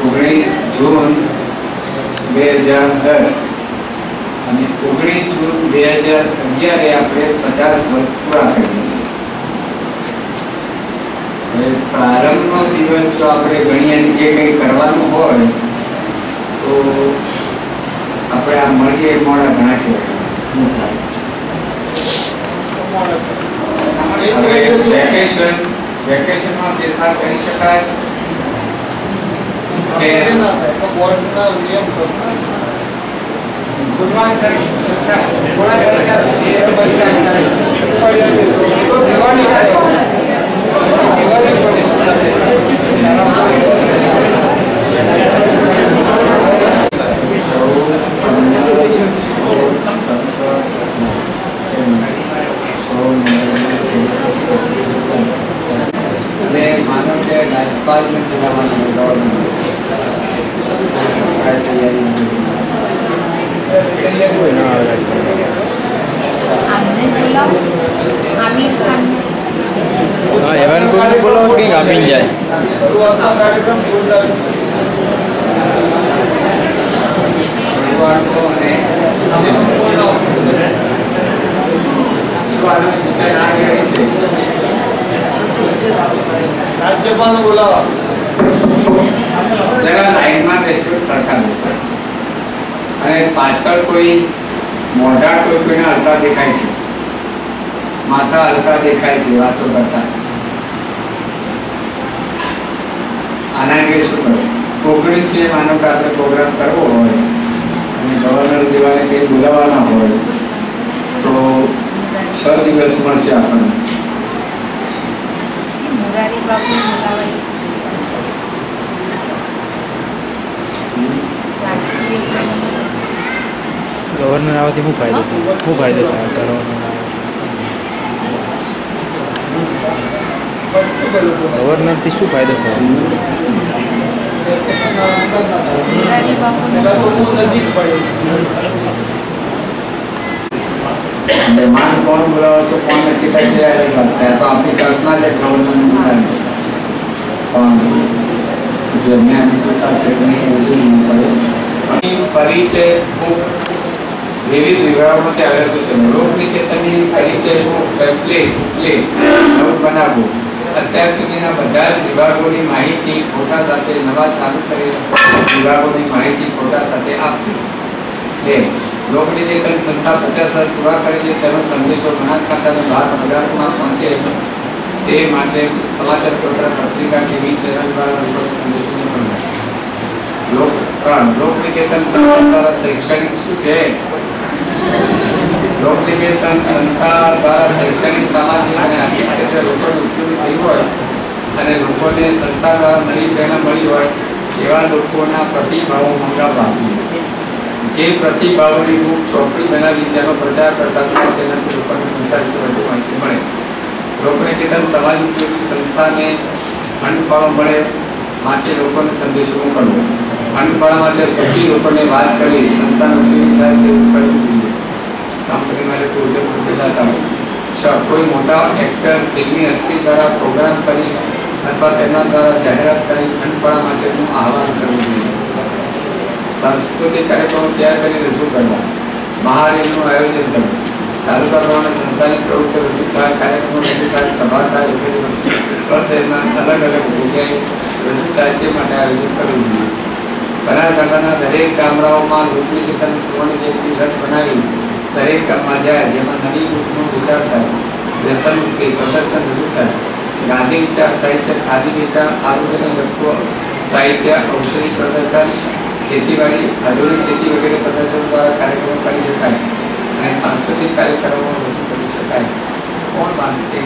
19 જૂન 2010 અને 19 જૂન 2011 આપણે 50 વર્ષ પૂરા કરીએ છીએ। હવે પ્રારંભનો દિવસ જો આપણે ગણીએ કે કંઈ કરવાનું હોય તો આપણે આ મળીએ મોડા ઘણા કહેવાય। વેકેશનમાં ફેરફાર કરી શકાય કે બોર્ડના નિયમ मानो के राज्यपाल में एवन को भी बोलो कि आप ही जाए राज्यपाल बोलावा जरा लाइन में बेचो सरकार बेचो अरे पाछળ કોઈ મોઢા કોઈને હલતા દેખાય છે માથા હલતા દેખાય છે વાતો કરતા આના અંગે શું કરવું 19 માનો કે આપણે પ્રોગ્રામ કરવો હોય અને ગવર્નર દેવાને કંઈ બોલાવવાના હોય તો 6 દિવસ મળશે આપણને મોરારી બાપુ બોલાવાય गवर्नर आवती શું ફાયદો છે गवर्नर થી શું ફાયદો થયો મોરારી બાપુ નજીક પડે मान कौन बोलाओ तो कौन नक्की करते हैं लगता है तो आपकी कल्पना से गवर्नमेंट कौन जो मैं तो चेकने मुझे नहीं पड़े परिचय बुक विविध विभागों से आगे तो लोक निकेतनની પરિચય બુક પ્લે નવું બનાવવું અત્યાર સુધીના બધા જ વિભાગોની માહિતી ફોટા સાથે નવા ચાલુ કરેલા વિભાગોની માહિતી ફોટા સાથે આપવી બે લોક નિકેતન સંસ્થા 50 વર્ષ પૂરા કરે છે તેનો સંદેશો બનાસકાંઠાના બહાર નગરમાં પહોંચે તે માટે સમાચાર પત્ર પત્રિકા ટીવી ચેનલ દ્વારા લોકો સંદેશો મોકલવા लोक निकेतन संस्था द्वारा शैक्षणिक શું છે લોક નિકેતન સંસ્થા દ્વારા શૈક્ષણિક સામાજિક અને આર્થિક ક્ષેત્રે લોકોને ઉપયોગી થઈ હોય અને લોકોને સંસ્થા દ્વારા નવી પ્રેરણા મળી હોય એવા લોકોના પ્રતિભાવો મંગાવવા જે પ્રતિભાવોની બુક ચોપડી બનાવી તેનો પ્રચાર પ્રસાર થાય તેનાથી લોકોને સંસ્થા વિશે વધુ માહિતી મળે લોક નિકેતન સમાજ ઉપયોગી સંસ્થાને ફંડ મળે માટે લોકોને સંદેશો મોકલવો અનુપાળા માટે સૌથી લોકોને વાત કરી સંસ્થાનો ઉપયોગી થાય તેવું કરવું જોઈએ કંપની માટે પ્રોજેક્ટ પૂછેલા હતા 6 કોઈ મોટા એક્ટર ફિલ્મી હસ્તી દ્વારા પ્રોગ્રામ કરી અથવા તેના દ્વારા જાહેરાત કરી અનુપાળા માટેનું આહ્વાન કરવું જોઈએ સાંસ્કૃતિક કાર્યક્રમો તૈયાર કરી રજૂ કરવા મહારેલીનું આયોજન કરવું તાલુકા પ્રમાણે સંસ્થાની પ્રવૃત્તિઓ રજૂ થાય કાર્યક્રમો રજૂ થાય સભા થાય વગેરે અલગ અલગ જગ્યાએ રજૂ થાય તે માટે આયોજન કરવું જોઈએ બનાસકાંઠાના દરેક ગામડાઓમાં લોક નિકેતન સુવર્ણ જયંતિ રથ બનાવી દરેક ગામમાં જાય જેમાં નવી યુગનો વિચાર થાય વ્યસનમુક્તિ પ્રદર્શન રજૂ થાય ગાંધી વિચાર સાહિત્ય ખાદી વેચાણ આરોગ્યને લગતું સાહિત્ય ઔષધિ પ્રદર્શન ખેતીવાડી આધુનિક ખેતી વગેરે પ્રદર્શન દ્વારા કાર્યક્રમો કરી શકાય અને સાંસ્કૃતિક કાર્યક્રમો રજૂ કરી શકાય કોણ માનશે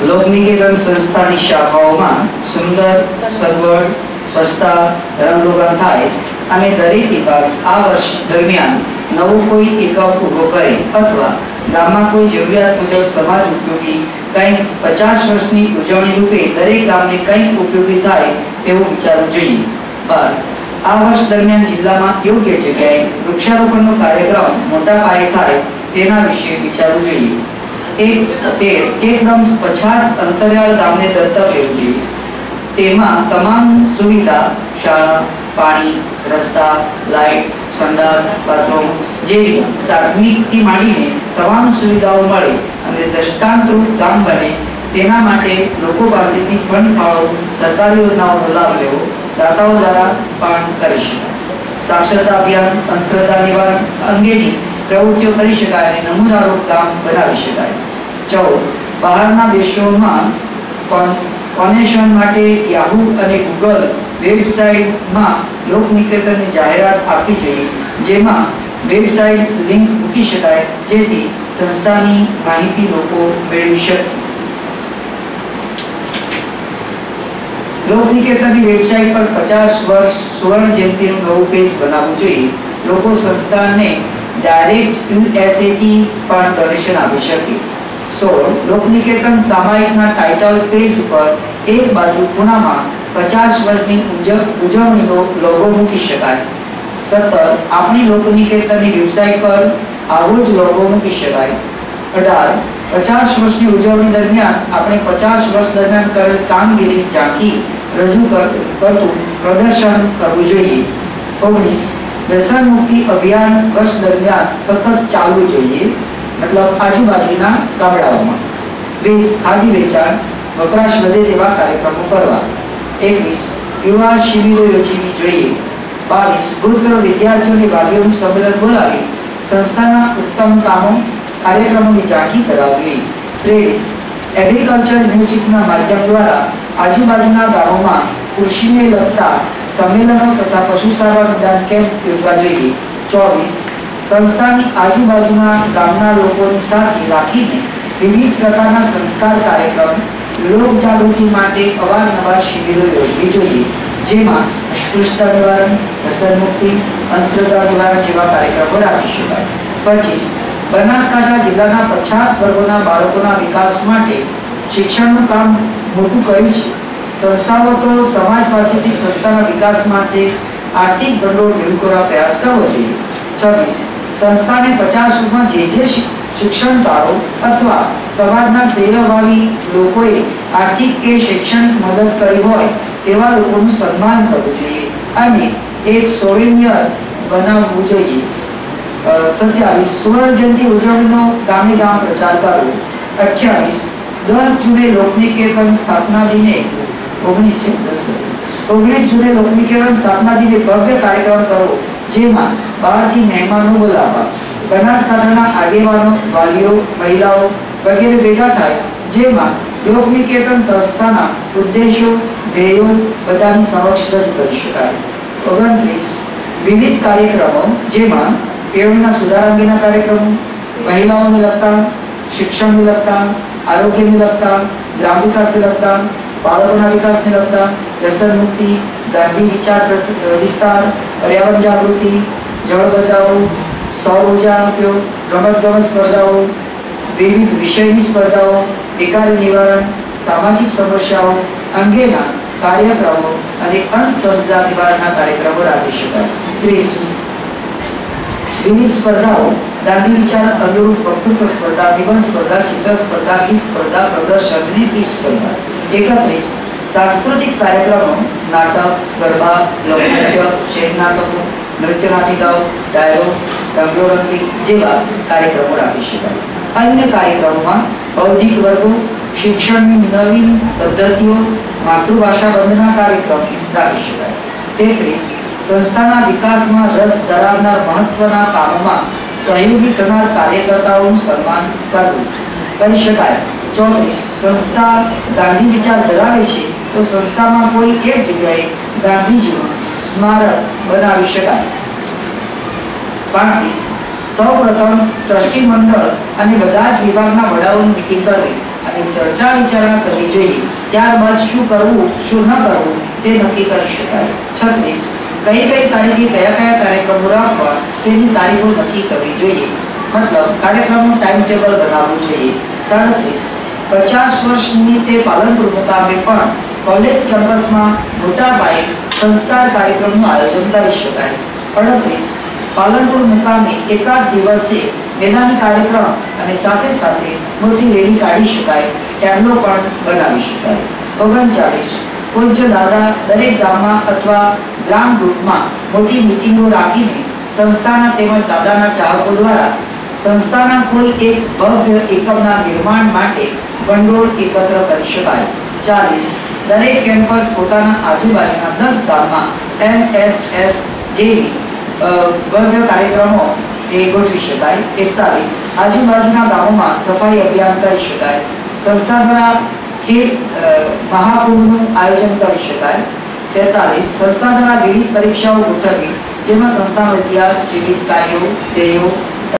लोक निकेतन संस्थाની શાખાઓમાં સુંદર સગવડ સ્વચ્છતા રંગરોગન થાય અને દરેક વિભાગ આ વર્ષ દરમિયાન નવો કોઈ એકમ ઊભો કરે અથવા ગામમાં કોઈ જરૂરિયાત મુજબ સમાજ ઉપયોગી કંઈક 50 વર્ષની ઉજવણી રૂપે દરેક ગામને કંઈક ઉપયોગી થાય તેવું વિચારવું જોઈએ. 12 આ વર્ષ દરમિયાન જિલ્લામાં યોગ્ય જગ્યાએ વૃક્ષારોપણનો કાર્યક્રમ મોટા પાયે થાય તેના વિશે વિચારવું જોઈએ. એકદમ પછાત અંતરિયાળ ગામને દત્તક લેવું જોઈએ. તેમાં તમામ સુવિધા શાળા, પાણી, રસ્તા, લાઇટ, સંડાસ, બાથરૂમ જેવી પ્રાથમિકથી માંડીને તમામ સુવિધાઓ મળે અને દ્રષ્ટાંતરૂપ ગામ બને તેના માટે લોકો પાસેથી ફંડ ફાળો, સરકારી યોજનાઓનો લાભ લેવો દાતાઓ દ્વારા પણ કરી શકાય. સાક્ષરતા અભિયાન, અંધશ્રદ્ધા નિવારણ અંગેની પ્રવૃત્તિઓ કરી શકાય અને નમૂનારૂપ ગામ બનાવી શકાય. 14 બહારના દેશોમાં કોનેશન માટે યાહૂ અને ગૂગલ વેબસાઇટમાં લોકનિકેતનની જાહેરાત આપવી જોઈએ, જેમાં વેબસાઇટ લિંક મૂકી શકાય જેથી સંસ્થાની માહિતી લોકો મેળવી શકે. લોકનિકેતનની વેબસાઇટ પર 50 વર્ષ સુવર્ણ જયંતિનું નવું પેજ બનાવવું જોઈએ. લોકો સંસ્થાને ડાયરેક્ટ USA થી પણ ડોનેશન આપી શકે. 16 લોકનિકેતન સામાયિકના ટાઇટલ પેજ ઉપર એક બાજુ ખૂણામાં 50 વર્ષની ઉજવણીનો લોગો મૂકી શકાય. 17 આપણી લોકનિકેતનની વેબસાઇટ પર આવો જ લોગો મૂકી શકાય. 18 50 વર્ષની ઉજવણી દરમિયાન આપણે 50 વર્ષ દરમિયાન કરેલ કામગીરી ઝાંખી રજૂ કરતું પ્રદર્શન કરવું જોઈએ. 19 વ્યસન મુક્તિ અભિયાન વર્ષ દરમિયાન સતત ચાલવું જોઈએ, મતલબ આજુબાજુના ગામડાઓમાં. 20 ખાદી વેચાણ વપરાશ વધે તેવા કાર્યક્રમો કરવા. 21 યુવા શિબિરો યોજવી જોઈએ. 22 ભૂતપૂર્વ વિદ્યાર્થીઓને વાલીઓનું સંમેલન બોલાવી સંસ્થાના ઉત્તમ કામો કાર્યક્રમોની ઝાંખી કરાવવી. 23 એગ્રીકલ્ચર યુનિવર્સિટીના માધ્યમ દ્વારા આજુબાજુના ગામોમાં કૃષિને લગતા સંમેલનો તથા પશુ સારવાર નિદાન કેમ્પ યોજવા જોઈએ. 24 સંસ્થાની આજુબાજુના ગામના લોકોની સાથે રાખીને વિવિધ પ્રકારના સંસ્કાર કાર્યક્રમ, લોક જાગૃતિ માટે અવારનવાર શિબિરો યોજવી જોઈએ, જેમાં અસ્પૃશ્યતા નિવારણ, વ્યસન મુક્તિ, અંધશ્રદ્ધા નિવારણ જેવા કાર્યક્રમો રાખી શકાય. 25 બનાસકાંઠા જિલ્લાના પછાત વર્ગોના બાળકોના વિકાસ માટે શિક્ષણનું કામ મોટું કર્યું છે. સંસ્થાઓ તો સમાજ પાસેથી સંસ્થાના વિકાસ માટે આર્થિક ભંડોળ ભેગું કરવા પ્રયાસ કરવો જોઈએ. 26 સંસ્થાને 50 વર્ષમાં જે શિક્ષણકારો અથવા સમાજના સેવાભાવી લોકોએ આર્થિક કે શૈક્ષણિક મદદ કરી હોય તેવા લોકોનું સન્માન કરવું જોઈએ અને એક સોવેનિયર બનાવવું જોઈએ. 27 સુવર્ણ જયંતિ ઉજવણીનો ગામે ગામ પ્રચાર કરવો. 28 10 જૂને લોકનિકેતન સ્થાપના દિને 19 જૂને લોકનિકેતન સ્થાપના દિને ભવ્ય કાર્યક્રમ કરવો, જેમાં બહારથી મહેમાનો બોલાવવા, બનાસકાંઠાના આગેવાનો, વાલીઓ, મહિલાઓ વગેરે ભેગા થાય, જેમાં લોકનિકેતન સંસ્થાના ઉદ્દેશો, ધ્યેયો બધાની સમક્ષ રજૂ કરી શકાય. 29 વિવિધ કાર્યક્રમો, જેમાં પેઢીના સુધારા અંગેના કાર્યક્રમો, મહિલાઓને લગતા, શિક્ષણને લગતા, આરોગ્યને લગતા, ગ્રામ વિકાસને લગતા, બાળકોના વિકાસને લગતા, વ્યસન મુક્તિ, ગાંધી વિચાર વિસ્તાર, પર્યાવરણ જાગૃતિ, જળ બચાવો, સૌર ઉર્જા ઉપયોગ, રમતગમત સ્પર્ધાઓ, વિવિધ વિષયની સ્પર્ધાઓ, બેકારી નિવારણ, સામાજિક સમસ્યાઓ અંગેના કાર્યક્રમો અને અંધશ્રદ્ધા નિવારણના કાર્યક્રમો રાખી શકાય. 30 વિવિધ સ્પર્ધાઓ, ગાંધી વિચાર અનુરૂપ વક્તૃત્વ સ્પર્ધા, નિબંધ સ્પર્ધા, ચિત્ર સ્પર્ધા, ગીત સ્પર્ધા, પ્રદર્શન અને ક્વિઝ સ્પર્ધા. 31 સાંસ્કૃતિક કાર્યક્રમો, નાટક, ગરબા, લોકનૃત્ય, શેર નાટકો, નૃત્ય નાટિકાઓ, ડાયરો, રંગોરંગી જેવા કાર્યક્રમો રાખી શકાય. અન્ય કાર્યક્રમોમાં બૌદ્ધિક વર્ગો, શિક્ષણની નવીન પદ્ધતિઓ, માતૃભાષા વંદના કાર્યક્રમ રાખી શકાય. 33 સંસ્થાના વિકાસમાં રસ ધરાવનાર મહત્વના કામોમાં સહયોગી થનાર કાર્યકર્તાઓનું સન્માન કરવું કરી શકાય. 34 સંસ્થા ગાંધી વિચાર ધરાવે છે તો સંસ્થામાં કોઈ એક જગ્યાએ ગાંધીજીનું સ્મારક બનાવી શકાય. 35 સૌપ્રથમ ટ્રસ્ટી મંડળ અને બધા જ વિભાગના વડાઓની મીટિંગ કરવી અને ચર્ચા વિચારણા કરવી જોઈએ. ત્યારબાદ શું કરવું શું ન કરવું તે નક્કી કરી શકાય. 36 કઈ તારીખે કયા કાર્યક્રમો રાખવા તેની તારીખો નક્કી કરવી જોઈએ, મતલબ કાર્યક્રમનું ટાઈમ ટેબલ બનાવવું જોઈએ. 37 50 વર્ષ નિમિત્તે પાલનપુર મુકામે પણ કોલેજ કેમ્પસમાં મોટા પાયે સંસ્કાર કાર્યક્રમનું આયોજન કરી શકાય. 38 પાલનપુર મુકામે એકાદ દિવસે મેદાની કાર્યક્રમ અને સાથે સાથે મોટી રેલી કાઢી શકાય, ટેબ્લો પણ બનાવી શકાય. 39 પૂજ્ય દાદા દરેક ગામમાં અથવા ગ્રામ ગ્રુપમાં મોટી મીટિંગો રાખીને સંસ્થાના તેમજ દાદાના ચાહકો દ્વારા સંસ્થાના કોઈ એક ભવ્ય એકમના નિર્માણ માટે ભંડોળ એકત્ર કરી શકાય. 40 દરેક કેમ્પસ પોતાના આજુબાજુના 10 ગામમાં MSS જેવી ભવ્ય કાર્યક્રમો ગોઠવી શકાય. 41 આજુબાજુના ગામોમાં સફાઈ અભિયાન કરી શકાય. સંસ્થા દ્વારા ખેલ મહાકુંભનું આયોજન કરી શકાય. 43 સંસ્થા દ્વારા વિવિધ પરીક્ષાઓ ગોઠવવી, જેમાં સંસ્થાનો ઇતિહાસ, વિવિધ કાર્યો, ધ્યેયો